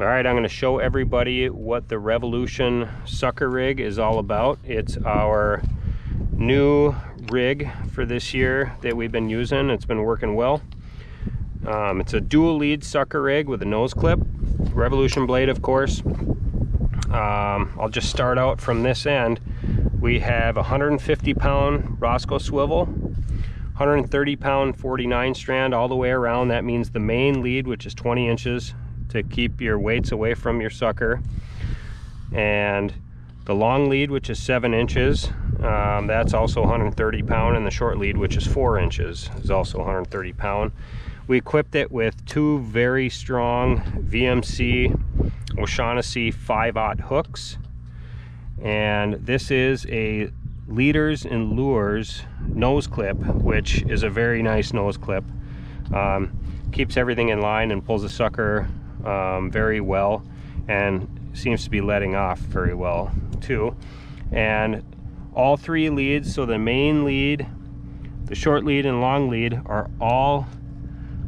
All right, I'm going to show everybody what the Revolution sucker rig is all about. It's our new rig for this year that we've been using. It's been working well. It's a dual lead sucker rig with a nose clip, Revolution blade, of course. I'll just start out from this end. We have a 150-pound Roscoe swivel, 130-pound 49 strand all the way around. That means the main lead, which is 20 inches to keep your weights away from your sucker, and the long lead, which is 7 inches, that's also 130 pound, and the short lead, which is 4 inches, is also 130 pound. We equipped it with two very strong VMC O'Shaughnessy 5/0 hooks, and this is a Leaders and Lures nose clip, which is a very nice nose clip. Keeps everything in line and pulls the sucker very well, and seems to be letting off very well too. And all three leads, so the main lead, the short lead, and long lead, are all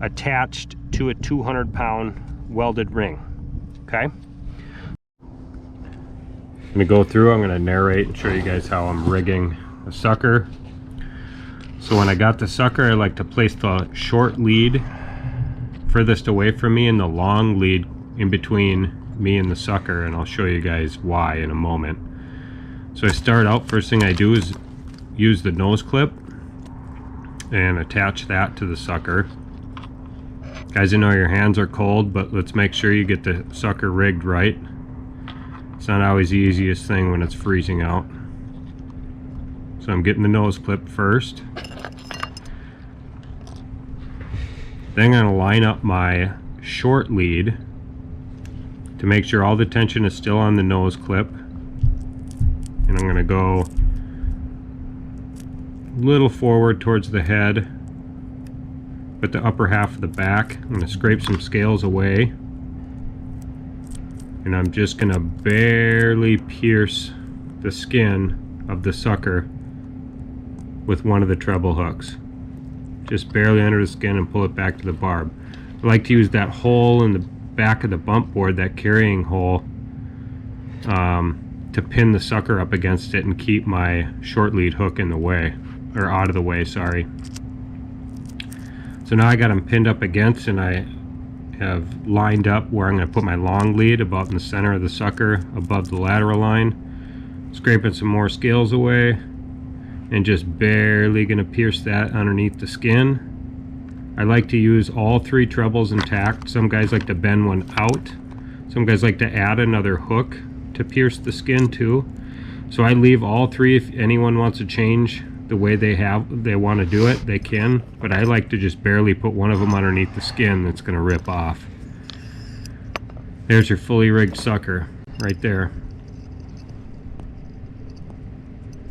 attached to a 200-pound welded ring. Okay, let me go through. I'm going to narrate and show you guys how I'm rigging the sucker. So when I got the sucker, I like to place the short lead furthest away from me and the long lead in between me and the sucker, and I'll show you guys why in a moment. So I start out, first thing I do is use the nose clip and attach that to the sucker. Guys, I know your hands are cold, but let's make sure you get the sucker rigged right. It's not always the easiest thing when it's freezing out. So I'm getting the nose clip first. Then I'm going to line up my short lead to make sure all the tension is still on the nose clip. And I'm going to go a little forward towards the head, but the upper half of the back. I'm going to scrape some scales away. And I'm just going to barely pierce the skin of the sucker with one of the treble hooks. Just barely under the skin, and pull it back to the barb. I like to use that hole in the back of the bump board, that carrying hole, to pin the sucker up against it and keep my short lead hook in the way, or out of the way, sorry. So now I got them pinned up against, and I have lined up where I'm going to put my long lead about in the center of the sucker above the lateral line. Scraping some more scales away, and just barely going to pierce that underneath the skin. I like to use all three trebles intact. Some guys like to bend one out. Some guys like to add another hook to pierce the skin too. So I leave all three. If anyone wants to change the way they want to do it, they can. But I like to just barely put one of them underneath the skin that's going to rip off. There's your fully rigged sucker right there.